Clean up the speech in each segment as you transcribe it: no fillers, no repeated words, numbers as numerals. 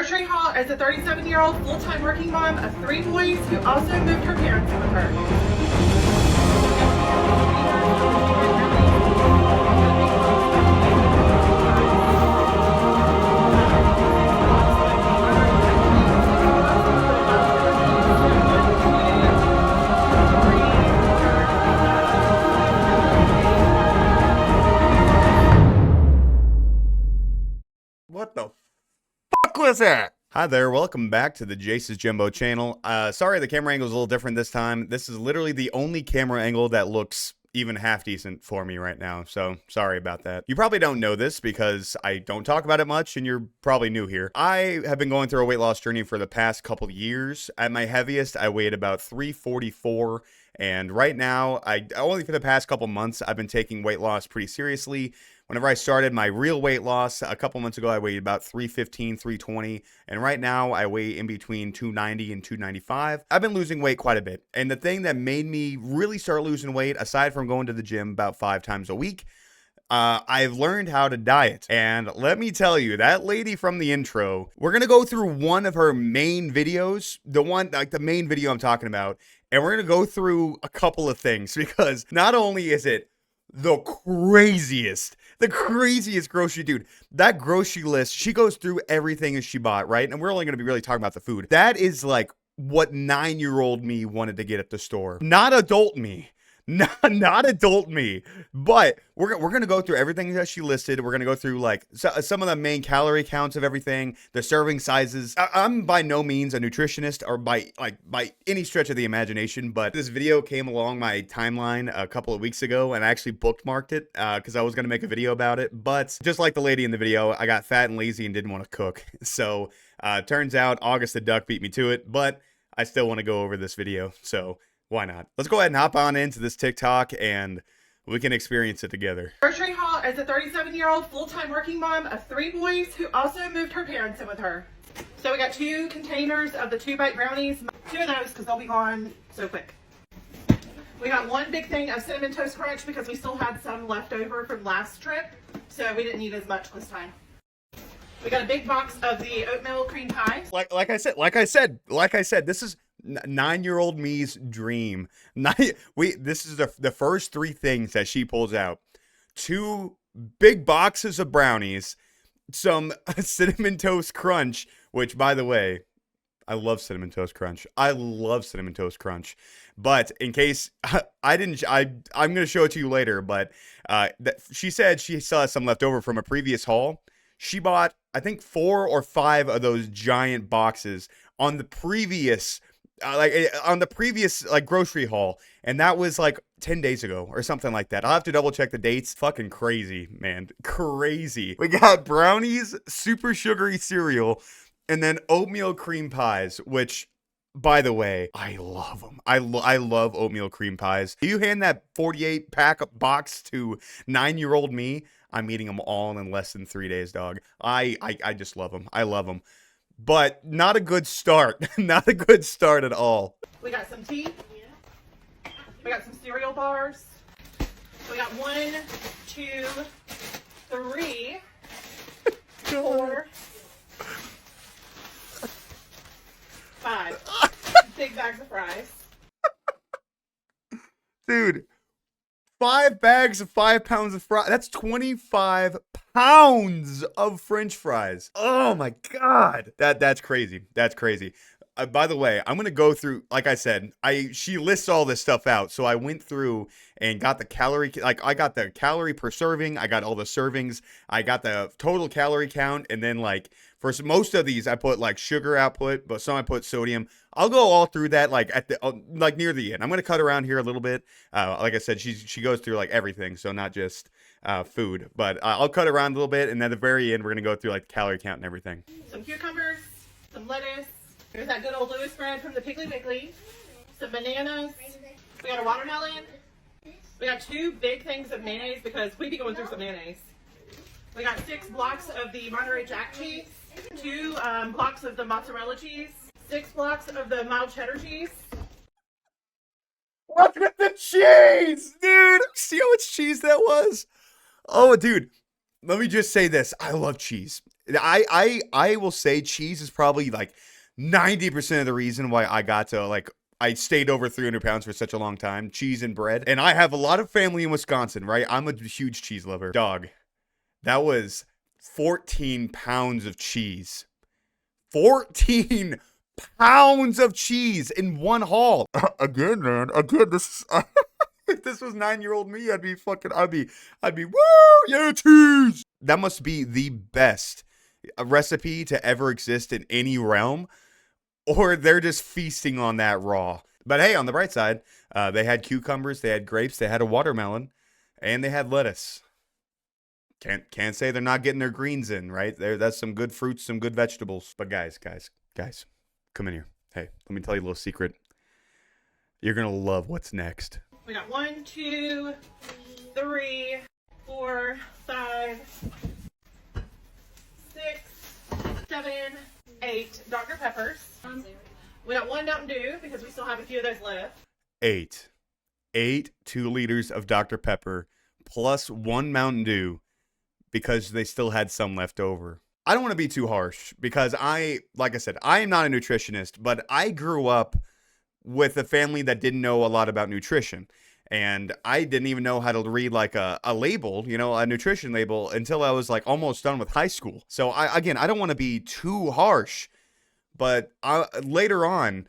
Grocery haul as a 37-year-old full-time working mom of 3 boys who also moved her parents in with her. What the fuck was that? Hi there, welcome back to the JaceIsJumbo channel. Sorry the camera angle is a little different this time. This is literally the only camera angle that looks even half decent for me right now, so sorry about that. You probably don't know this because I don't talk about it much and you're probably new here. I have been going through a weight loss journey for the past couple years. At my heaviest, I weighed about 344, and right now, only for the past couple months, I've been taking weight loss pretty seriously. Whenever I started my real weight loss a couple months ago, I weighed about 315, 320, and right now I weigh in between 290 and 295. I've been losing weight quite a bit, and the thing that made me really start losing weight, aside from going to the gym about 5 times a week, I've learned how to diet. And let me tell you, that lady from the intro, we're going to go through one of her main videos, the main video I'm talking about, and we're going to go through a couple of things, because not only is it the craziest grocery, dude, that grocery list, she goes through everything that she bought, right? And we're only going to be really talking about the food. That is like what 9-year-old me wanted to get at the store. Not adult me. Not adult me, but we're gonna go through everything that she listed. We're gonna go through like some of the main calorie counts of everything, the serving sizes. I'm by no means a nutritionist or by any stretch of the imagination, but this video came along my timeline a couple of weeks ago, and I actually bookmarked it because I was gonna make a video about it. But just like the lady in the video, I got fat and lazy and didn't want to cook. So turns out August the Duck beat me to it, but I still want to go over this video. So why not? Let's go ahead and hop on into this TikTok and we can experience it together. Grocery haul as a 37-year-old full-time working mom of 3 boys who also moved her parents in with her. So we got 2 containers of the 2-bite brownies. 2 of those because they'll be gone so quick. We got 1 big thing of Cinnamon Toast Crunch because we still had some left over from last trip. So we didn't need as much this time. We got a big box of the oatmeal cream pie. Like I said, this is 9-year-old me's dream. This is the first 3 things that she pulls out: 2 big boxes of brownies, some Cinnamon Toast Crunch, which, by the way, I love Cinnamon Toast Crunch. But in case I'm gonna show it to you later. But she said she still has some left over from a previous haul. She bought, I think, 4 or 5 of those giant boxes on the previous grocery haul, and that was like 10 days ago or something like that. I'll have to double check the dates. Fucking crazy, man. Crazy. We got brownies, super sugary cereal, and then oatmeal cream pies, which, by the way, I love them. I love oatmeal cream pies. You hand that 48-pack box to 9-year-old me, I'm eating them all in less than 3 days, dog. I just love them. I love them. But not a good start. Not a good start at all. We got some tea. We got some cereal bars. We got 1, 2, 3, 4, 5 big bags of fries. Dude, 5 bags of 5 pounds of fries. That's 25 pounds of French fries. Oh my God. That's crazy. That's crazy. By the way, I'm going to go through, like I said, she lists all this stuff out. So I went through and got the calorie, I got the calorie per serving. I got all the servings. I got the total calorie count. And then for most of these, I put sugar output, but some I put sodium. I'll go all through that at the near the end. I'm going to cut around here a little bit. Like I said, she goes through everything. So not just food, but I'll cut around a little bit. And at the very end, we're going to go through the calorie count and everything. Some cucumbers, some lettuce. There's that good old Louis bread from the Piggly Wiggly. Some bananas. We got a watermelon. We got 2 big things of mayonnaise because we be going through some mayonnaise. We got 6 blocks of the Monterey Jack cheese. 2 blocks of the mozzarella cheese. 6 blocks of the mild cheddar cheese. Look at the cheese, dude. See how much cheese that was? Oh, dude. Let me just say this. I love cheese. I will say cheese is probably like 90% of the reason why I got to like I stayed over 300 pounds for such a long time. Cheese and bread. And I have a lot of family in Wisconsin, right? I'm a huge cheese lover. Dog, that was 14 pounds of cheese. 14 pounds of cheese in one haul. Again, man. Again, this is, if this was 9-year-old me, I'd be woo, yeah, cheese. That must be the best recipe to ever exist in any realm, or they're just feasting on that raw. But hey, on the bright side, they had cucumbers, they had grapes, they had a watermelon, and they had lettuce. Can't say they're not getting their greens in, right? That's some good fruits, some good vegetables. But guys, come in here. Hey, let me tell you a little secret. You're gonna love what's next. We got 1, 2, 3, 4, 5, 6, 7, 8 Dr. Peppers. We got 1 Mountain Dew because we still have a few of those left. 8 2 liters of Dr. Pepper plus 1 Mountain Dew because they still had some left over. I don't want to be too harsh because like I said, I am not a nutritionist, but I grew up with a family that didn't know a lot about nutrition. And I didn't even know how to read like a label, a nutrition label until I was like almost done with high school. So I don't want to be too harsh, but later on,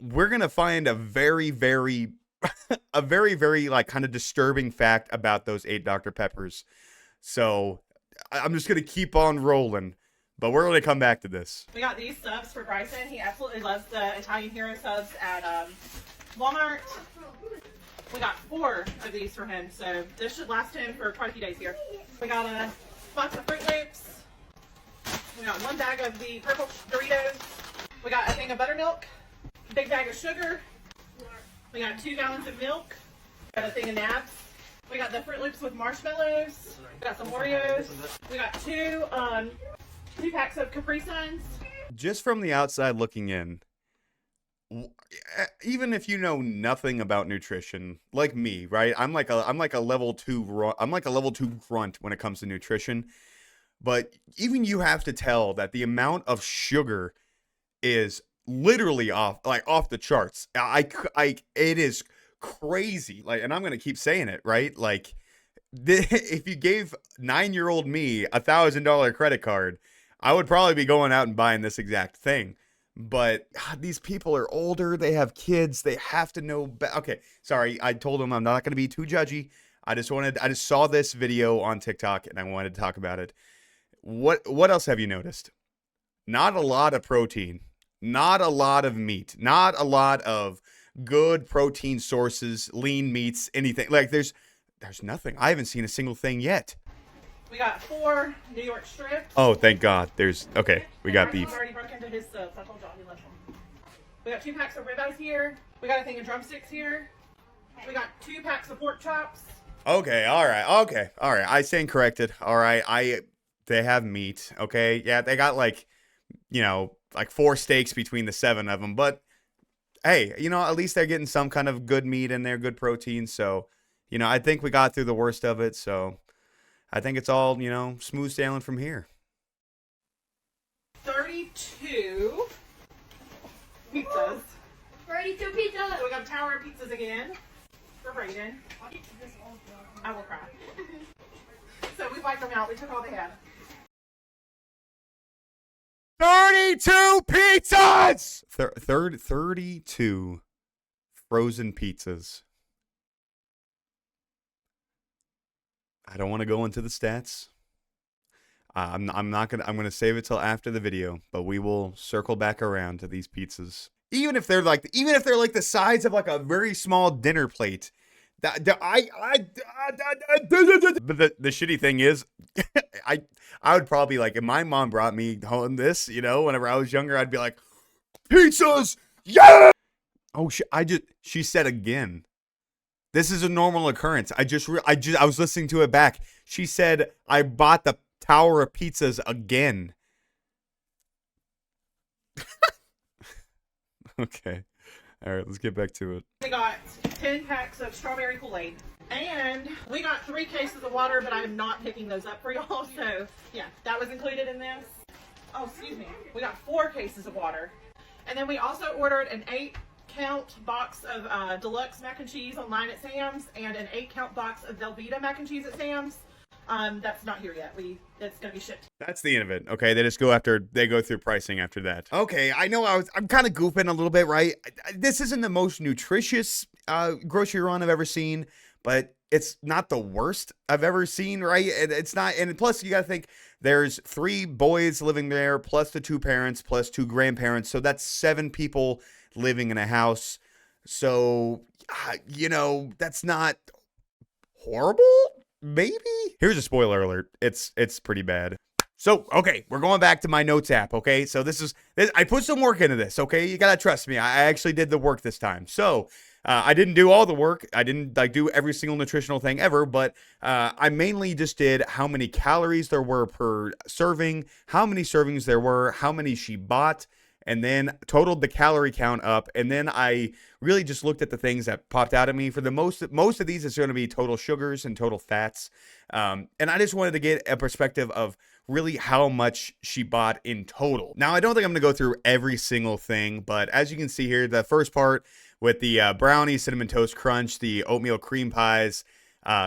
we're going to find a very, very, very like kind of disturbing fact about those 8 Dr. Peppers. So I'm just going to keep on rolling, but we're going to come back to this. We got these subs for Bryson. He absolutely loves the Italian Hero subs at Walmart. We got 4 of these for him, so this should last him for quite a few days here. We got a box of Fruit Loops. We got 1 bag of the purple Doritos. We got a thing of buttermilk, a big bag of sugar. We got 2 gallons of milk. We got a thing of nabs. We got the Fruit Loops with marshmallows. We got some Oreos. We got 2 packs of Capri Suns. Just from the outside looking in, even if you know nothing about nutrition, like me, right? I'm like a level 2 grunt when it comes to nutrition. But even you have to tell that the amount of sugar is literally off the charts. It is crazy. Like, and I'm gonna keep saying it, right? Like, if you gave 9-year-old me $1,000 credit card, I would probably be going out and buying this exact thing. But these people are older. They have kids. They have to know. Okay, sorry. I told them I'm not going to be too judgy. I just saw this video on TikTok and I wanted to talk about it. What else have you noticed? Not a lot of protein. Not a lot of meat. Not a lot of good protein sources, lean meats, anything. Like there's nothing. I haven't seen a single thing yet. We got 4 New York strips. Oh, thank God. Okay. We got beef. Already broke into his subs. I told y'all he loves them. We got 2 packs of ribeyes here. We got a thing of drumsticks here. We got 2 packs of pork chops. Okay. All right. I stand corrected. All right. They have meat. Okay. Yeah. They got like 4 steaks between the 7 of them. But hey, at least they're getting some kind of good meat in there, good protein. So, I think we got through the worst of it. So I think it's all, smooth sailing from here. 32 pizzas. 32 pizzas. So we got Tower of Pizzas again for Brayden. I will cry. So we wiped them out. We took all they had. 32 pizzas! 32 frozen pizzas. I don't want to go into the stats. I'm gonna save it till after the video, but we will circle back around to these pizzas. Even if they're like the size of like a very small dinner plate. But the shitty thing is, I would probably like if my mom brought me home this, whenever I was younger, I'd be like, pizzas, yeah. Oh, she said again. This is a normal occurrence. I was listening to it back. She said, I bought the Tower of Pizzas again. Okay. All right, let's get back to it. We got 10 packs of strawberry Kool-Aid. And we got 3 cases of water, but I am not picking those up for y'all. So yeah, that was included in this. Oh, excuse me. We got 4 cases of water. And then we also ordered an 8-count box of deluxe mac and cheese online at Sam's and an 8-count box of Velveeta mac and cheese at Sam's. That's not here yet. It's gonna be shipped. That's the end of it. Okay, they just go through pricing after that. Okay, I know I'm kind of goofing a little bit, right? This isn't the most nutritious grocery run I've ever seen, but it's not the worst I've ever seen, right? It's not, and plus you gotta think there's 3 boys living there, plus the 2 parents, plus 2 grandparents, so that's 7 people living in a house. So, you know, that's not horrible. Maybe? Here's a spoiler alert. It's pretty bad. So, okay, we're going back to my notes app, okay? So this I put some work into this, okay? You gotta trust me. I actually did the work this time. So, I didn't do all the work. I didn't do every single nutritional thing ever, but I mainly just did how many calories there were per serving, how many servings there were, how many she bought, and then totaled the calorie count up. And then I really just looked at the things that popped out at me. For the most of these, it's going to be total sugars and total fats. And I just wanted to get a perspective of really how much she bought in total. Now, I don't think I'm going to go through every single thing, but as you can see here, the first part with the brownie, cinnamon toast crunch, the oatmeal cream pies,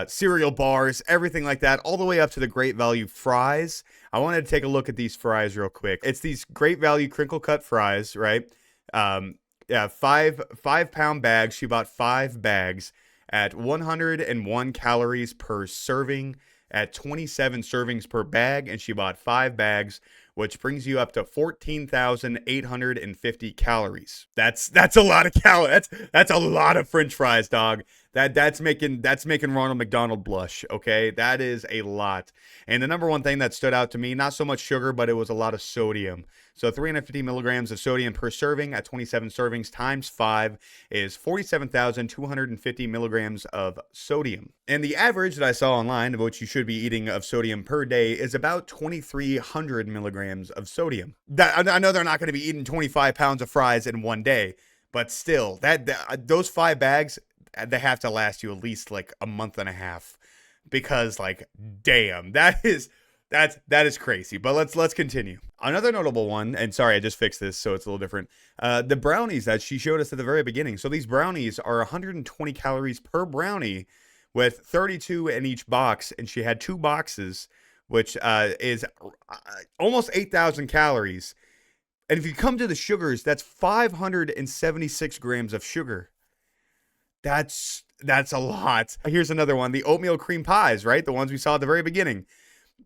cereal bars, everything like that, all the way up to the Great Value fries. I wanted to take a look at these fries real quick. It's these Great Value crinkle cut fries, right? Yeah, 5-pound bags. She bought 5 bags at 101 calories per serving, at 27 servings per bag, and she bought 5 bags, which brings you up to 14,850 calories. That's a lot of calories. That's a lot of French fries, dog. That's making Ronald McDonald blush, okay? That is a lot. And the number one thing that stood out to me, not so much sugar, but it was a lot of sodium. So 350 milligrams of sodium per serving at 27 servings times 5 is 47,250 milligrams of sodium. And the average that I saw online of what you should be eating of sodium per day is about 2,300 milligrams of sodium. I know they're not going to be eating 25 pounds of fries in one day, but still, those 5 bags, they have to last you at least like a month and a half, because like, damn, that is crazy. But let's continue. Another notable one, and sorry, I just fixed this, so it's a little different. The brownies that she showed us at the very beginning. So these brownies are 120 calories per brownie, with 32 in each box, and she had 2 boxes, which is almost 8,000 calories. And if you come to the sugars, that's 576 grams of sugar. That's a lot. Here's another one. The oatmeal cream pies, right? The ones we saw at the very beginning.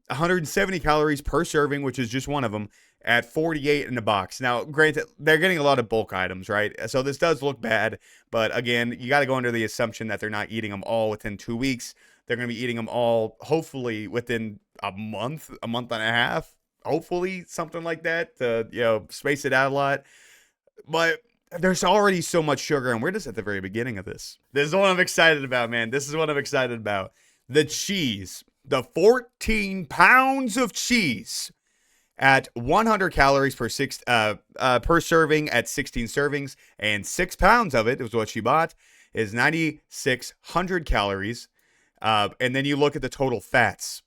170 calories per serving, which is just one of them, at 48 in the box. Now, granted, they're getting a lot of bulk items, right? So this does look bad, but again, you got to go under the assumption that they're not eating them all within 2 weeks. They're going to be eating them all, hopefully, within a month and a half. Hopefully, something like that to, space it out a lot. But there's already so much sugar, and we're just at the very beginning of this. This is what I'm excited about, man. This is what I'm excited about. The cheese. The 14 pounds of cheese at 100 calories per serving at 16 servings, and 6 pounds of it is what she bought, is 9,600 calories. And then you look at the total fats,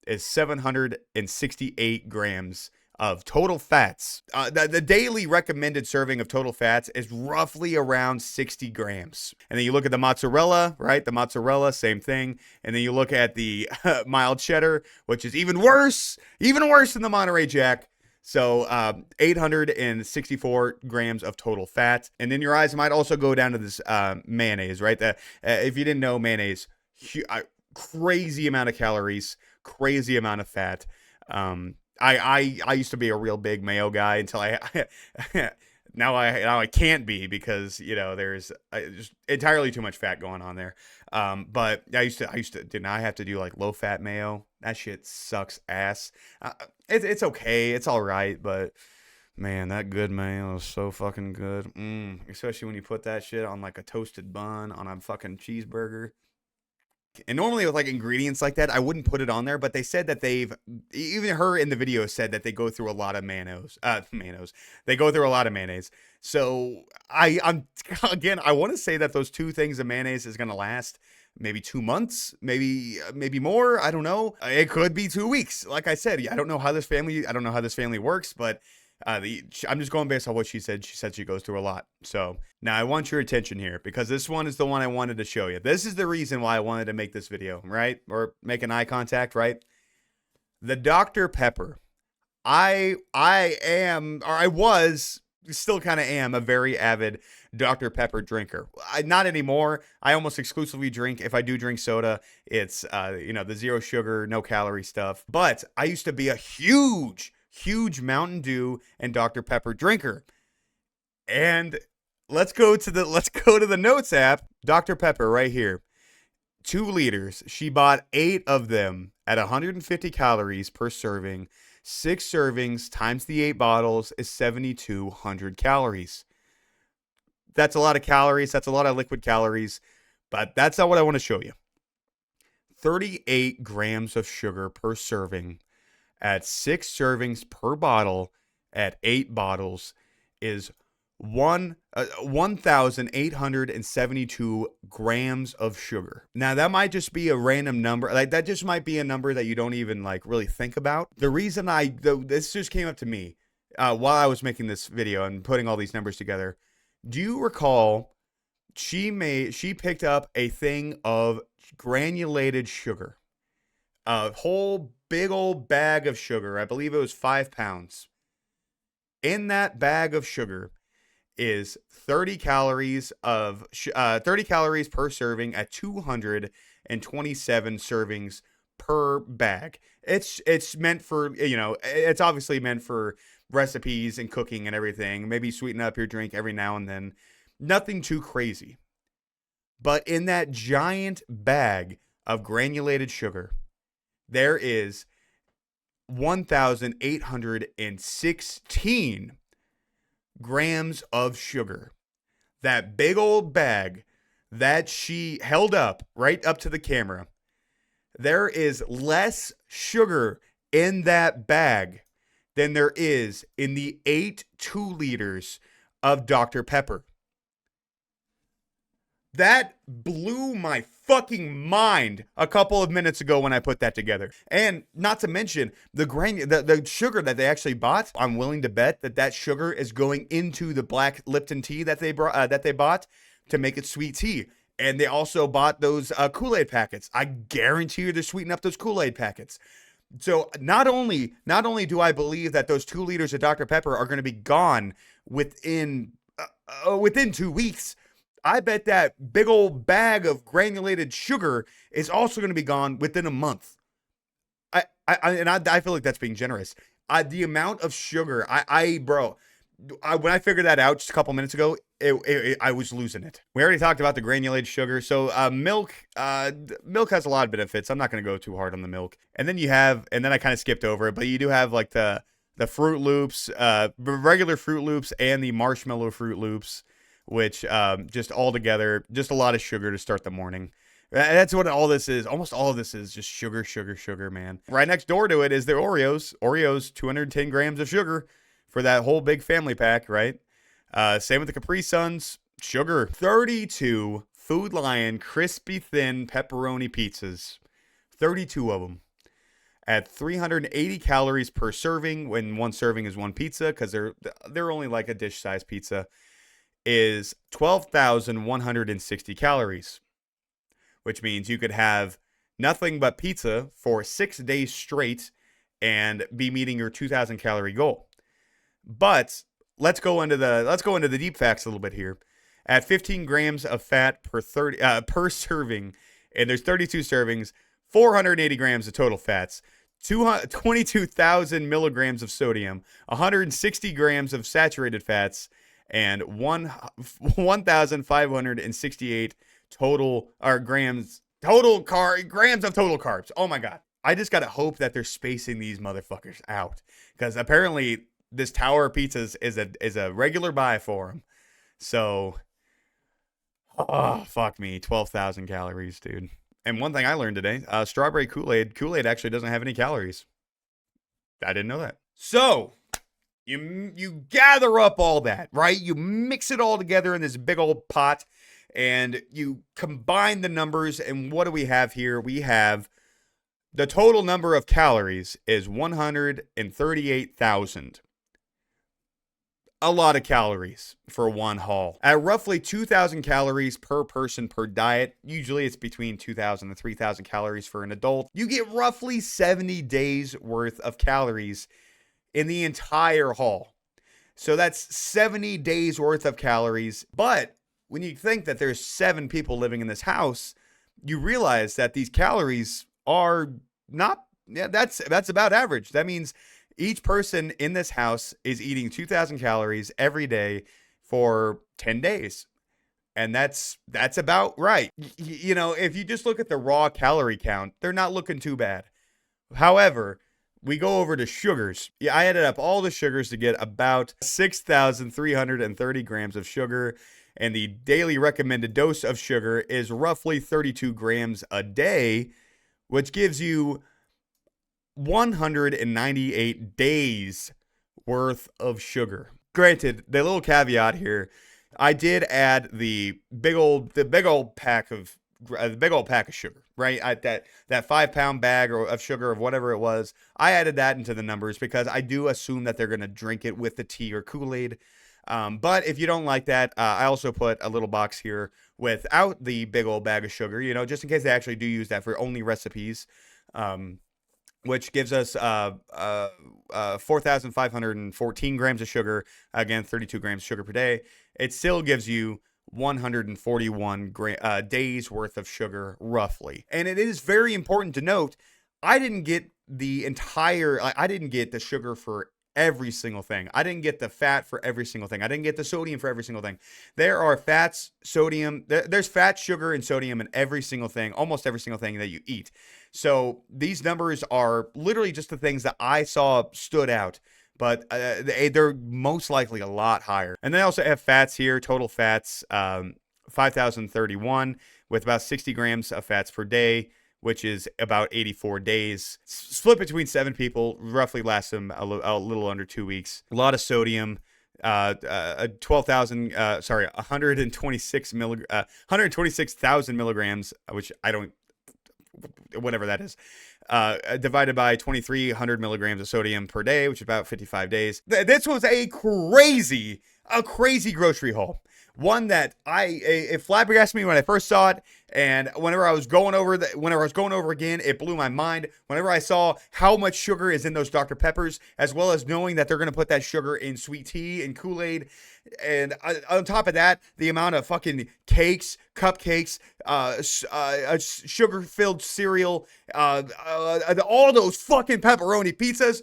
is 768 grams of total fats. The daily recommended serving of total fats is roughly around 60 grams. And then you look at the mozzarella, right? The mozzarella, same thing. And then you look at the mild cheddar, which is even worse than the Monterey Jack. So 864 grams of total fat. And then your eyes might also go down to this mayonnaise, right? If you didn't know, mayonnaise, crazy amount of calories, crazy amount of fat. I used to be a real big mayo guy until now I can't be, because there's just entirely too much fat going on there. But I used to didn't I have to do like low fat mayo? That shit sucks ass. It's okay, it's all right, but man, that good mayo is so fucking good. Especially when you put that shit on like a toasted bun on a fucking cheeseburger. And normally with like ingredients like that, I wouldn't put it on there, but they said that even her in the video said that they go through a lot of They go through a lot of mayonnaise. So I want to say that those 2 things of mayonnaise is going to last. maybe 2 months, maybe more. I don't know. It could be 2 weeks. Like I said, I don't know how this family works, but I'm just going based on what she said. She said she goes through a lot. So now I want your attention here because this one is the one I wanted to show you. This is the reason why I wanted to make this video, right? Or make an eye contact, right? The Dr. Pepper. I was, still kind of am, a very avid Dr. Pepper drinker. Not anymore. I almost exclusively drink, if I do drink soda, it's, the zero sugar, no calorie stuff. But I used to be a huge Mountain Dew and Dr. Pepper drinker. And let's go to the notes app. Dr. Pepper right here. 2 liters. She bought 8 of them at 150 calories per serving. 6 servings times the 8 bottles is 7,200 calories. That's a lot of calories. That's a lot of liquid calories. But that's not what I want to show you. 38 grams of sugar per serving at 6 servings per bottle at 8 bottles is 1,872 grams of sugar. Now that might just be a random number. Like that just might be a number that you don't even like really think about. The reason this just came up to me while I was making this video and putting all these numbers together. Do you recall she picked up a thing of granulated sugar, a whole big old bag of sugar. I believe it was 5 pounds. In that bag of sugar is 30 calories per serving at 227 servings per bag. It's meant for, it's obviously meant for recipes and cooking and everything. Maybe sweeten up your drink every now and then. Nothing too crazy. But in that giant bag of granulated sugar, there is 1,816 grams of sugar. That big old bag that she held up right up to the camera. There is less sugar in that bag than there is in the 8 2-liters of Dr. Pepper. That blew my fucking mind a couple of minutes ago when I put that together. And not to mention the sugar that they actually bought. I'm willing to bet that sugar is going into the black Lipton tea that they bought to make it sweet tea. And they also bought those Kool-Aid packets. I guarantee you they're sweetening up those Kool-Aid packets. So not only do I believe that those 2 liters of Dr. Pepper are going to be gone within 2 weeks, I bet that big old bag of granulated sugar is also going to be gone within a month. I feel like that's being generous. The amount of sugar, when I figured that out just a couple minutes ago, I was losing it. We already talked about the granulated sugar. So milk has a lot of benefits. I'm not going to go too hard on the milk. And then I kind of skipped over it, but you do have like the Fruit Loops, regular Fruit Loops and the marshmallow Fruit Loops, which just all together, just a lot of sugar to start the morning. That's what all this is. Almost all of this is just sugar, man. Right next door to it is the Oreos. Oreos, 210 grams of sugar for that whole big family pack, right? Same with the Capri Suns. Sugar. 32 Food Lion crispy thin pepperoni pizzas. 32 of them. At 380 calories per serving, when one serving is one pizza, because they're only like a dish-sized pizza, is 12,160 calories, which means you could have nothing but pizza for 6 days straight and be meeting your 2,000 calorie goal. But let's go into the deep facts a little bit here. At 15 grams of fat per serving, and there's 32 servings, 480 grams of total fats, 22,000 milligrams of sodium, 160 grams of saturated fats, and 1,568 grams of total carbs. Oh my God. I just got to hope that they're spacing these motherfuckers out, because apparently this tower of pizzas is a regular buy for them. So, fuck me. 12,000 calories, dude. And one thing I learned today, strawberry Kool-Aid actually doesn't have any calories. I didn't know that. So, you gather up all that, right? You mix it all together in this big old pot, and you combine the numbers, and what do we have here? We have the total number of calories is 138,000. A lot of calories for one haul. At roughly 2,000 calories per person per diet, usually it's between 2,000 and 3,000 calories for an adult, you get roughly 70 days worth of calories in the entire haul. So that's 70 days worth of calories. But when you think that there's 7 people living in this house, you realize that these calories are not, that's about average. That means each person in this house is eating 2,000 calories every day for 10 days. And that's about right. You know, if you just look at the raw calorie count, they're not looking too bad. However, we go over to sugars. Yeah, I added up all the sugars to get about 6,330 grams of sugar. And the daily recommended dose of sugar is roughly 32 grams a day, which gives you 198 days worth of sugar. Granted, the little caveat here, I did add the big old pack of sugar, right? That 5-pound bag of sugar of whatever it was. I added that into the numbers because I do assume that they're gonna drink it with the tea or Kool-Aid. But if you don't like that, I also put a little box here without the big old bag of sugar, you know, just in case they actually do use that for only recipes. Which gives us 4,514 grams of sugar. Again, 32 grams of sugar per day. It still gives you 141 days worth of sugar, roughly. And it is very important to note, I didn't get the sugar for every single thing. I didn't get the fat for every single thing. I didn't get the sodium for every single thing. There are fats, sodium, there's fat, sugar, and sodium in every single thing, almost every single thing that you eat. So these numbers are literally just the things that I saw stood out, but they're most likely a lot higher. And they also have fats here, total fats, 5,031 with about 60 grams of fats per day, which is about 84 days. Split between 7 people, roughly lasts them a little under 2 weeks. A lot of sodium, 126,000 milligrams, which I don't, whatever that is, divided by 2,300 milligrams of sodium per day, which is about 55 days. This was a crazy grocery haul. One that it flabbergasted me when I first saw it, and whenever I was going over again, it blew my mind. Whenever I saw how much sugar is in those Dr. Peppers, as well as knowing that they're going to put that sugar in sweet tea and Kool-Aid, and on top of that, the amount of fucking cakes, cupcakes, sugar-filled cereal, all those fucking pepperoni pizzas.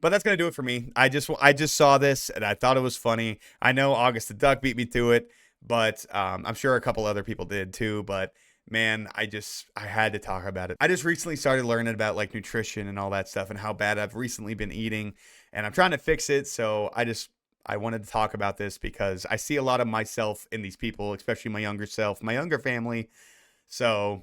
But that's going to do it for me. I just saw this and I thought it was funny. I know August the Duck beat me to it, but I'm sure a couple other people did too. But man, I had to talk about it. I just recently started learning about like nutrition and all that stuff and how bad I've recently been eating, and I'm trying to fix it. So I wanted to talk about this because I see a lot of myself in these people, especially my younger self, my younger family. So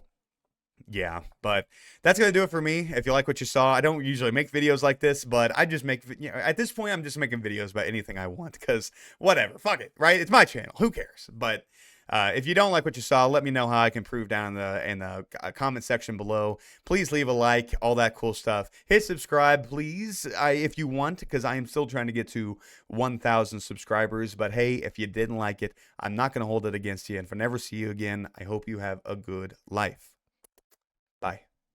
yeah, but that's going to do it for me. If you like what you saw, I don't usually make videos like this, but I just make, at this point, I'm just making videos about anything I want because whatever, fuck it, right? It's my channel. Who cares? But if you don't like what you saw, let me know how I can improve down in the comment section below. Please leave a like, all that cool stuff. Hit subscribe, please, if you want, because I am still trying to get to 1,000 subscribers. But hey, if you didn't like it, I'm not going to hold it against you. And if I never see you again, I hope you have a good life. Bye.